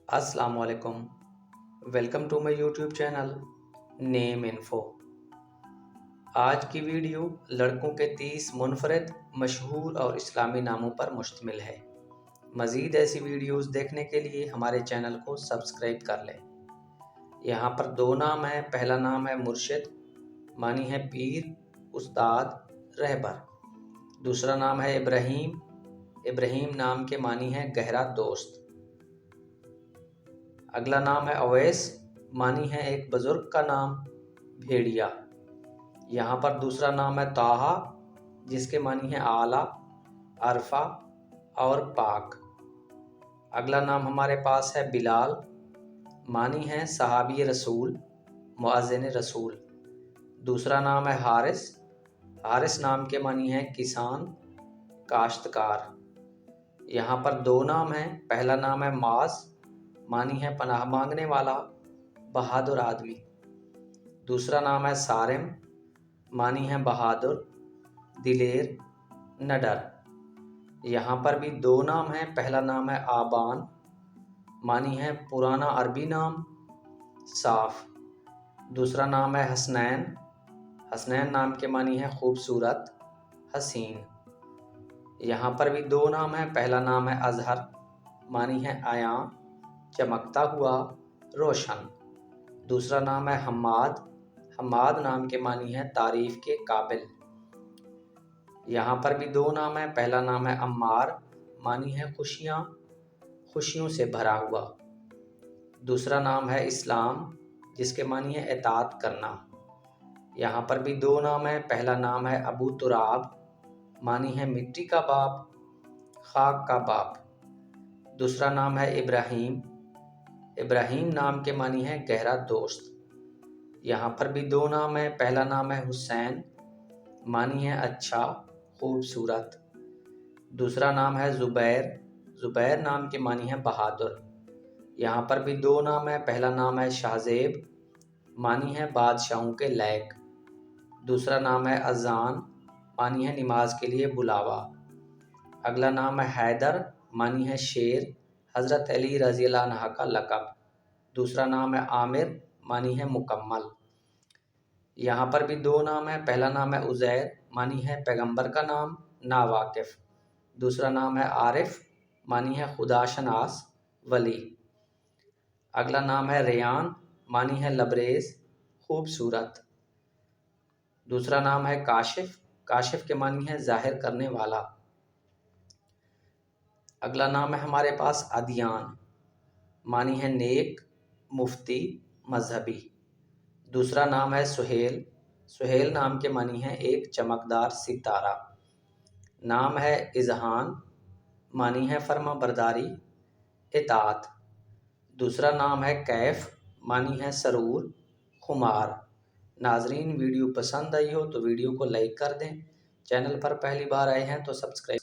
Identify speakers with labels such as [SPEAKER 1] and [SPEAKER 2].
[SPEAKER 1] अस्सलाम वालेकुम। Welcome to my YouTube channel name info. आज की वीडियो लड़कों के 30 मुनफरद मशहूर और इस्लामी नामों पर मुश्तमिल है। मज़ीद ऐसी वीडियोस देखने के लिए हमारे चैनल को सब्सक्राइब कर लें। यहाँ पर दो नाम हैं। पहला नाम है मुर्शिद, मानी है पीर, उस्ताद, रहबर। दूसरा नाम है इब्राहीम। इब्राहीम नाम के मानी है गहरा दोस्त। अगला नाम है अवैस, मानी है एक बुजुर्ग का नाम, भेड़िया। यहाँ पर दूसरा नाम है ताहा, जिसके मानी है आला, अरफा और पाक। अगला नाम हमारे पास है बिलाल, मानी है सहाबी रसूल, मुअज्जिन रसूल। दूसरा नाम है हारिस। हारिस नाम के मानी है किसान, काश्तकार। यहाँ पर दो नाम हैं। पहला नाम है माज, मानी है पनाह मांगने वाला, बहादुर आदमी। दूसरा नाम है सारिम, मानी है बहादुर, दिलेर, नडर। यहाँ पर भी दो नाम हैं। पहला नाम है आबान, मानी है पुराना अरबी नाम, साफ। दूसरा नाम है हसनैन। हसनैन नाम के मानी है खूबसूरत, हसीन। यहाँ पर भी दो नाम हैं। पहला नाम है अजहर, मानी है आया, चमकता हुआ, रोशन। दूसरा नाम है हम्माद। हम्माद नाम के मानी है तारीफ के काबिल। यहाँ पर भी दो नाम हैं। पहला नाम है अम्मार, मानी है खुशियाँ, खुशियों से भरा हुआ। दूसरा नाम है इस्लाम, जिसके मानी है इताअत करना। यहाँ पर भी दो नाम हैं। पहला नाम है अबू तुराब, मानी है मिट्टी का बाप, खाक का बाप। दूसरा नाम है इब्राहीम। इब्राहीम नाम के मानी है गहरा दोस्त। यहाँ पर भी दो नाम हैं। पहला नाम है हुसैन, मानी है अच्छा, खूबसूरत। दूसरा नाम है ज़ुबैर। ज़ुबैर नाम के मानी है बहादुर। यहाँ पर भी दो नाम हैं। पहला नाम है शाहज़ेब, मानी है बादशाहों के लायक। दूसरा नाम है अज़ान, मानी है नमाज के लिए बुलावा। अगला नाम है हैदर, मानी है शेर, हज़रत अली रज़ी अल्लाह अन्हा का लक़ब। दूसरा नाम है आमिर, मानी है मुकम्मल। यहाँ पर भी दो नाम हैं। पहला नाम है उज़ैर, मानी है पैगंबर का नाम, नावाकिफ़। दूसरा नाम है आरिफ, मानी है खुदा शनास, वली। अगला नाम है रेयान, मानी है लबरेज, खूबसूरत। दूसरा नाम है काशिफ। काशिफ के मानी है ज़ाहिर करने वाला। अगला नाम है हमारे पास अदियान, मानी है नेक, मुफ्ती, मजहबी। दूसरा नाम है सुहेल। सुहेल नाम के मानी है एक चमकदार सितारा। नाम है इजहान, मानी है फर्मा बरदारी, इताअत। दूसरा नाम है कैफ, मानी है सरूर, खुमार। नाजरीन, वीडियो पसंद आई हो तो वीडियो को लाइक कर दें। चैनल पर पहली बार आए हैं तो सब्सक्राइब